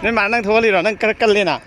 nên mà đang thua đi rồi đang cân lên à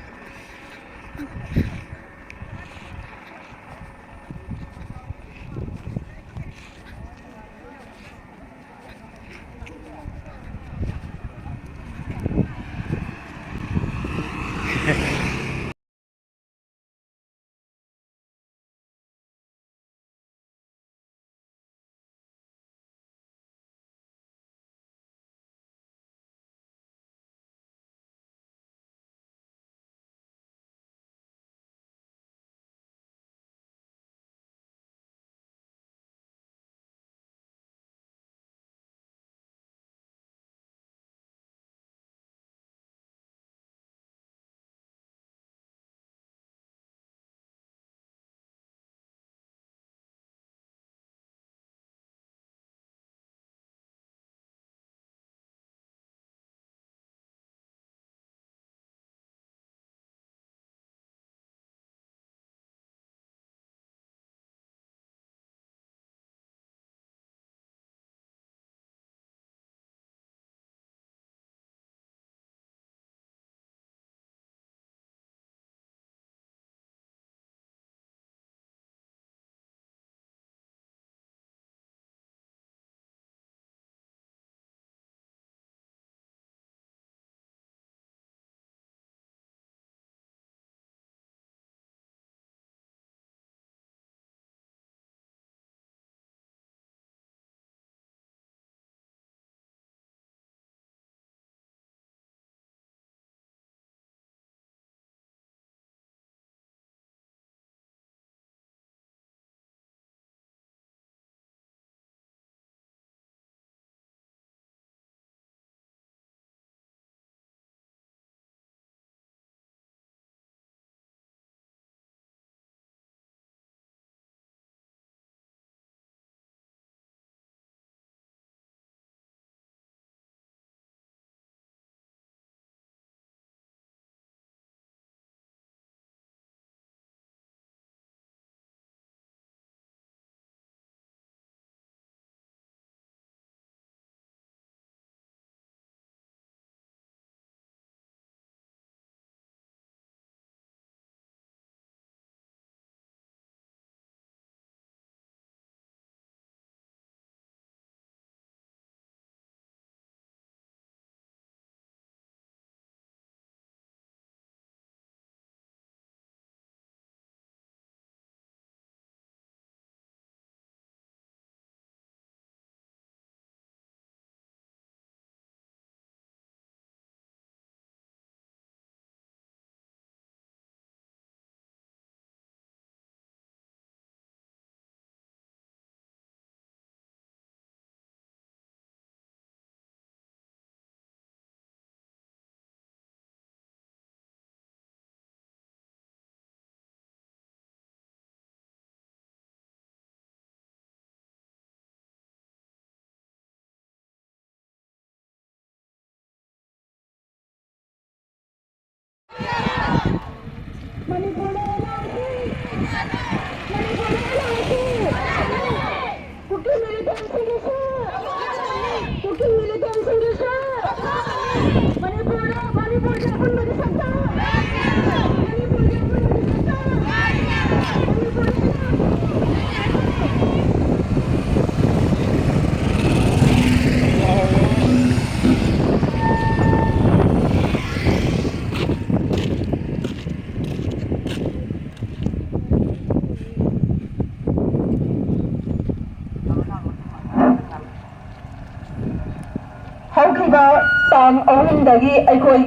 ꯍꯥꯏꯔꯤꯕ ꯇꯥꯡ 3 ꯑꯩꯈꯣꯏ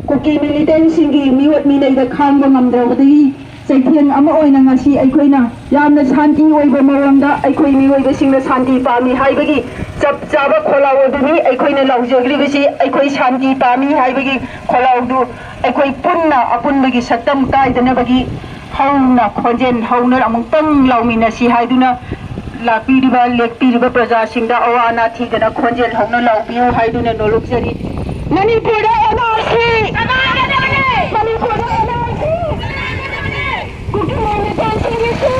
ꯀꯨꯀꯤ ꯃꯤꯂꯤꯇꯦꯟꯁꯤꯡꯒꯤ ꯃꯤꯑꯣꯠ ꯃꯤꯅꯩꯗ ꯈꯥꯡꯕ ꯉꯝꯗ꯭ꯔꯕꯗꯒꯤ ꯆꯩꯊꯦꯡ ꯑꯃ ꯑꯣꯏꯅ ꯉꯁꯤ ꯑꯩꯈꯣꯏꯅ ꯌꯥꯝꯅ ꯁꯥꯟꯇꯤ ꯑꯣꯏꯕ ꯃꯑꯣꯡꯗ ꯑꯩꯈꯣꯏ ꯃꯤꯑꯣꯏꯕꯁꯤꯡꯅ ꯁꯥꯟꯇꯤ ꯄꯥꯝꯃꯤ ꯍꯥꯏꯕꯒꯤ ꯆꯞ ꯆꯥꯕ ꯈꯣꯜꯂꯥꯎ ꯑꯗꯨꯅꯤ ꯑꯩꯈꯣꯏꯅ ꯂꯥꯎꯖꯈ꯭ꯔꯤꯕꯁꯤ ꯑꯩꯈꯣꯏ ꯁꯥꯟꯇꯤ ꯄꯥꯝꯃꯤ ꯍꯥꯏꯕꯒꯤ ꯈꯣꯜꯂꯥꯎꯗꯨ ꯑꯩꯈꯣꯏ ꯄꯨꯟꯅ ꯑꯄꯨꯟꯕꯒꯤ ꯁꯛꯇꯝ ꯀꯥꯏꯗꯅꯕꯒꯤ ꯍꯧꯅ ꯈꯣꯟꯖꯦꯜ ꯍꯧꯅ ꯑꯃꯨꯛꯇꯪ ꯂꯥꯎꯃꯤꯟꯅꯁꯤ ꯍꯥꯏꯗꯨꯅ ꯂꯥꯛꯄꯤꯔꯤꯕ ꯂꯦꯛꯄꯤꯔꯤꯕ ꯄ꯭ꯔꯖꯥꯁꯤꯡꯗ ꯑꯋꯥ ꯑꯅꯥ ꯊꯤꯗꯅ ꯈꯣꯟꯖꯦꯜ ꯍꯧꯅ ꯂꯥꯎꯕꯤꯌꯨ ꯍꯥꯏꯗꯨꯅ ꯅꯣꯂꯨꯛꯆꯔꯤ ꯃꯅꯤꯄꯨꯔꯗ NRC ꯃꯅꯤꯄꯨꯔꯗ NRC ꯀꯨꯀꯤ ꯃꯤꯂꯤꯇꯦꯟꯁꯤꯡꯒꯤꯁꯨ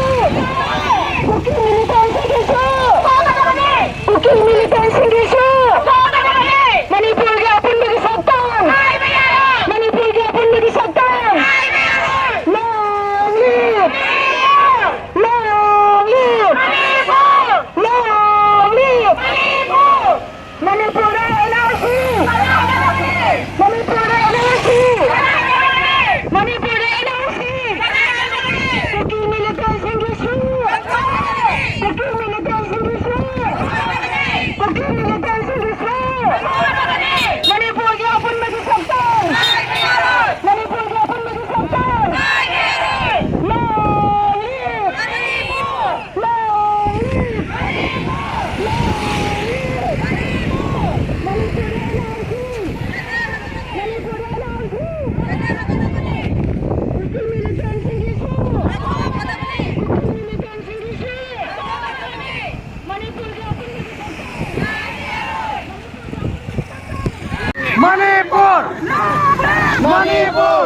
ꯀꯨꯀꯤ ꯃꯤꯂꯤꯇꯦꯟꯁꯤꯡꯒꯤꯁꯨ ꯃꯅꯤꯄꯨꯔꯒꯤ ꯑꯄꯨꯟꯕꯒꯤ ꯁꯛꯇꯝ ꯃꯅꯤꯄꯨꯔꯒꯤ ꯑꯄꯨꯟꯕꯒꯤ ꯁꯛꯇꯝ Manipura NRC! Manipura NRC! Manipura NRC! Kuki Militansingisu! Kuki Militansingisu! Kuki Militansingisu! Manipur के अपन में सकता Manipur के अपन में सकता Manipur! Manipur!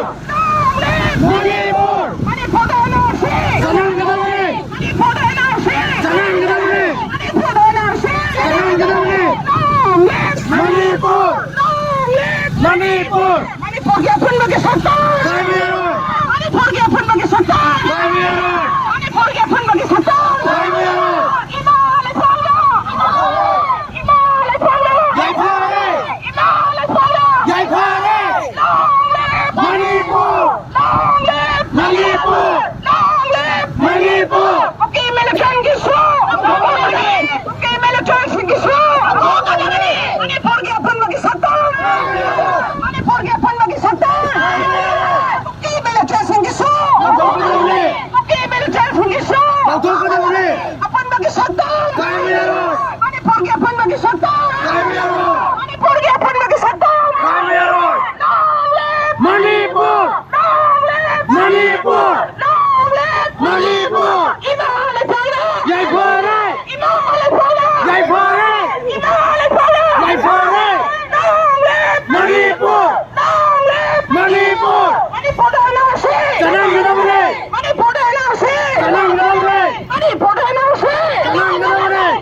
Manipur! Manipur NRC! Jangan gedawani! Manipur NRC! Jangan gedawani! Manipur NRC! Jangan gedawani!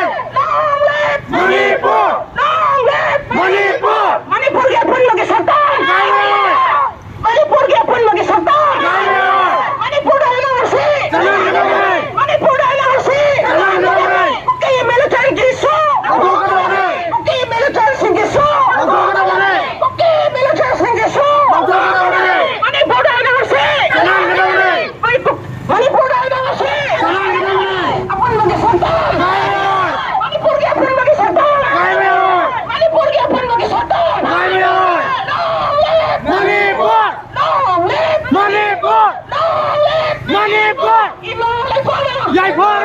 Manipur! Manipur! Manipur के अपन में सकता Manipur के अपन में सकता Manipur के अपन में सकता Manipur!